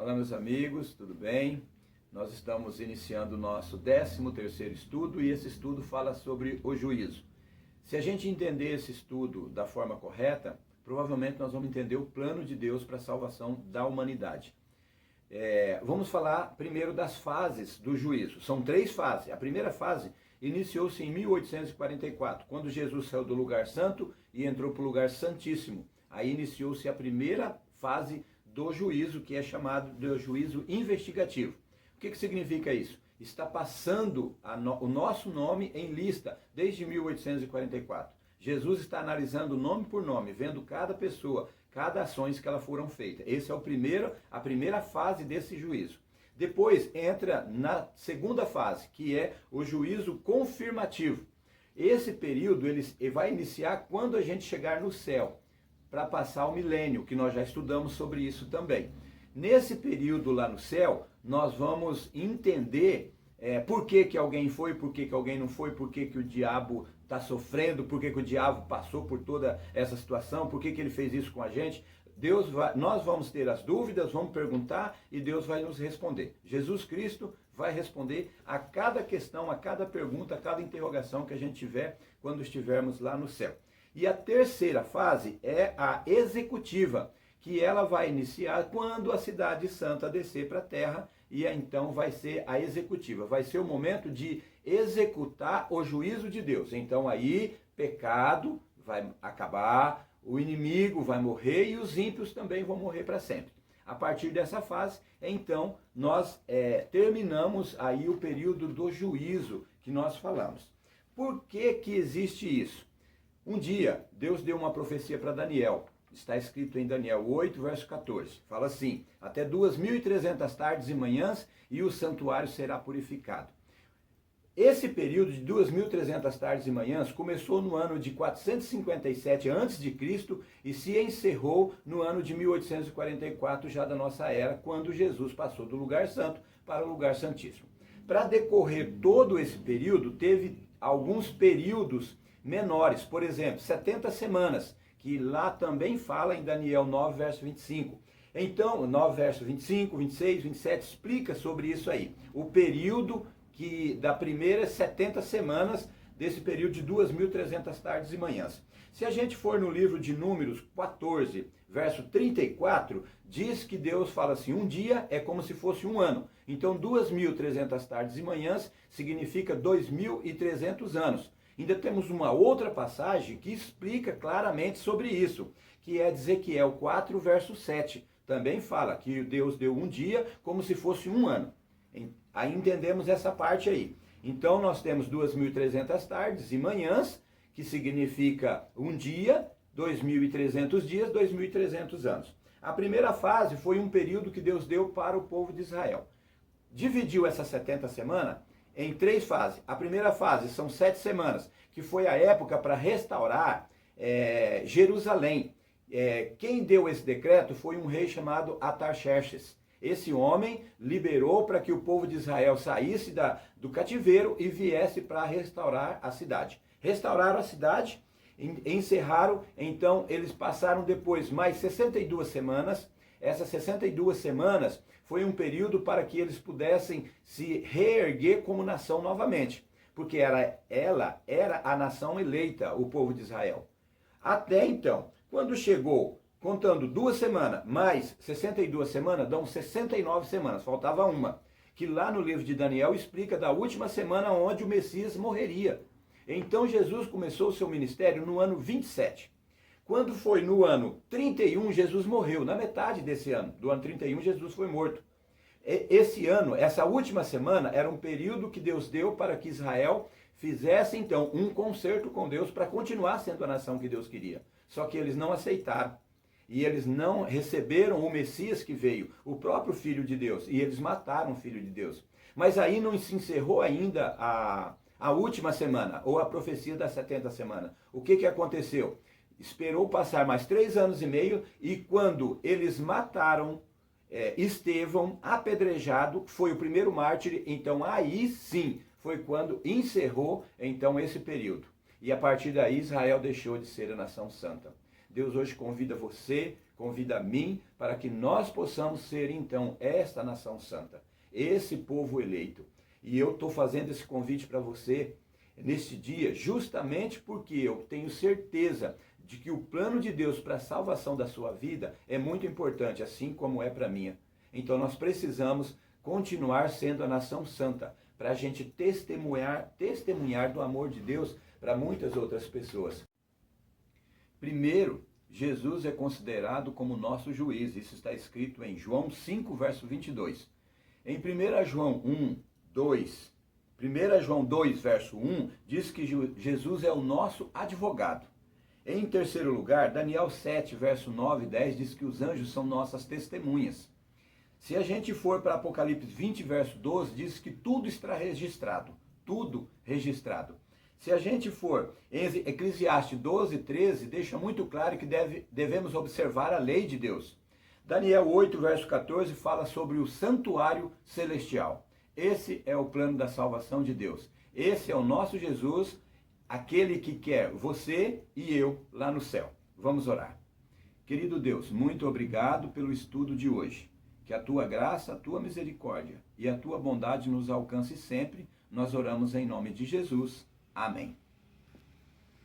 Olá, meus amigos, tudo bem? Nós estamos iniciando o nosso 13º estudo e esse estudo fala sobre o juízo. Se a gente entender esse estudo da forma correta, provavelmente nós vamos entender o plano de Deus para a salvação da humanidade. Vamos falar primeiro das fases do juízo. São 3 fases. A primeira fase iniciou-se em 1844, quando Jesus saiu do lugar santo e entrou para o lugar santíssimo. Aí iniciou-se a primeira fase do juízo, que é chamado de juízo investigativo. O que significa isso? Está passando o nosso nome em lista desde 1844. Jesus está analisando nome por nome, vendo cada pessoa, cada ações que elas foram feitas. Essa é a primeira fase desse juízo. Depois entra na segunda fase, que é o juízo confirmativo. Esse período ele vai iniciar quando a gente chegar no céu, para passar o milênio, que nós já estudamos sobre isso também. Nesse período lá no céu, nós vamos entender por que alguém foi, por que alguém não foi, por que o diabo está sofrendo, por que o diabo passou por toda essa situação, por que ele fez isso com a gente. Nós vamos ter as dúvidas, vamos perguntar e Deus vai nos responder. Jesus Cristo vai responder a cada questão, a cada pergunta, a cada interrogação que a gente tiver quando estivermos lá no céu. E a terceira fase é a executiva, que ela vai iniciar quando a cidade santa descer para a terra, e então vai ser a executiva. Vai ser o momento de executar o juízo de Deus. Então aí, pecado vai acabar, o inimigo vai morrer e os ímpios também vão morrer para sempre. A partir dessa fase, então, nós terminamos aí o período do juízo que nós falamos. Por que existe isso? Um dia, Deus deu uma profecia para Daniel. Está escrito em Daniel 8, verso 14. Fala assim: até 2.300 tardes e manhãs e o santuário será purificado. Esse período de 2.300 tardes e manhãs começou no ano de 457 a.C. e se encerrou no ano de 1844, já da nossa era, quando Jesus passou do lugar santo para o lugar santíssimo. Para decorrer todo esse período, teve alguns períodos menores, por exemplo, 70 semanas, que lá também fala em Daniel 9, verso 25. Então, 9, verso 25, 26, 27, explica sobre isso aí. O período da primeira 70 semanas, desse período de 2.300 tardes e manhãs. Se a gente for no livro de Números 14, verso 34, diz que Deus fala assim: um dia é como se fosse um ano. Então, 2.300 tardes e manhãs significa 2.300 anos. Ainda temos uma outra passagem que explica claramente sobre isso, que é Ezequiel 4, verso 7. Também fala que Deus deu um dia como se fosse um ano. Aí entendemos essa parte aí. Então nós temos 2.300 tardes e manhãs, que significa um dia, 2.300 dias, 2.300 anos. A primeira fase foi um período que Deus deu para o povo de Israel. Dividiu essas 70 semanas em 3 fases. A primeira fase são 7 semanas, que foi a época para restaurar Jerusalém. Quem deu esse decreto foi um rei chamado Artaxerxes. Esse homem liberou para que o povo de Israel saísse do cativeiro e viesse para restaurar a cidade. Restauraram a cidade, encerraram, então eles passaram depois mais 62 semanas. Essas 62 semanas foi um período para que eles pudessem se reerguer como nação novamente, porque ela era a nação eleita, o povo de Israel. Até então, quando chegou, contando 2 semanas, mais 62 semanas, dão 69 semanas, faltava uma, que lá no livro de Daniel explica da última semana onde o Messias morreria. Então Jesus começou o seu ministério no ano 27. Quando foi no ano 31, Jesus morreu. Na metade desse ano, do ano 31, Jesus foi morto. Esse ano, essa última semana, era um período que Deus deu para que Israel fizesse, então, um concerto com Deus para continuar sendo a nação que Deus queria. Só que eles não aceitaram. E eles não receberam o Messias que veio, o próprio Filho de Deus. E eles mataram o Filho de Deus. Mas aí não se encerrou ainda a última semana, ou a profecia das 70 semanas. O que aconteceu? Esperou passar mais 3 anos e meio, e quando eles mataram Estevão, apedrejado, foi o primeiro mártir, então aí sim foi quando encerrou então esse período. E a partir daí Israel deixou de ser a nação santa. Deus hoje convida você, convida a mim para que nós possamos ser então esta nação santa, esse povo eleito. E eu estou fazendo esse convite para você neste dia justamente porque eu tenho certeza de que o plano de Deus para a salvação da sua vida é muito importante, assim como é para a minha. Então nós precisamos continuar sendo a nação santa, para a gente testemunhar do amor de Deus para muitas outras pessoas. Primeiro, Jesus é considerado como nosso juiz. Isso está escrito em João 5, verso 22. Em 1 João 2, verso 1, diz que Jesus é o nosso advogado. Em terceiro lugar, Daniel 7, verso 9 e 10 diz que os anjos são nossas testemunhas. Se a gente for para Apocalipse 20, verso 12, diz que tudo está registrado. Tudo registrado. Se a gente for em Eclesiastes 12, 13, deixa muito claro que devemos observar a lei de Deus. Daniel 8, verso 14, fala sobre o santuário celestial. Esse é o plano da salvação de Deus. Esse é o nosso Jesus, aquele que quer você e eu lá no céu. Vamos orar. Querido Deus, muito obrigado pelo estudo de hoje. Que a tua graça, a tua misericórdia e a tua bondade nos alcance sempre. Nós oramos em nome de Jesus. Amém.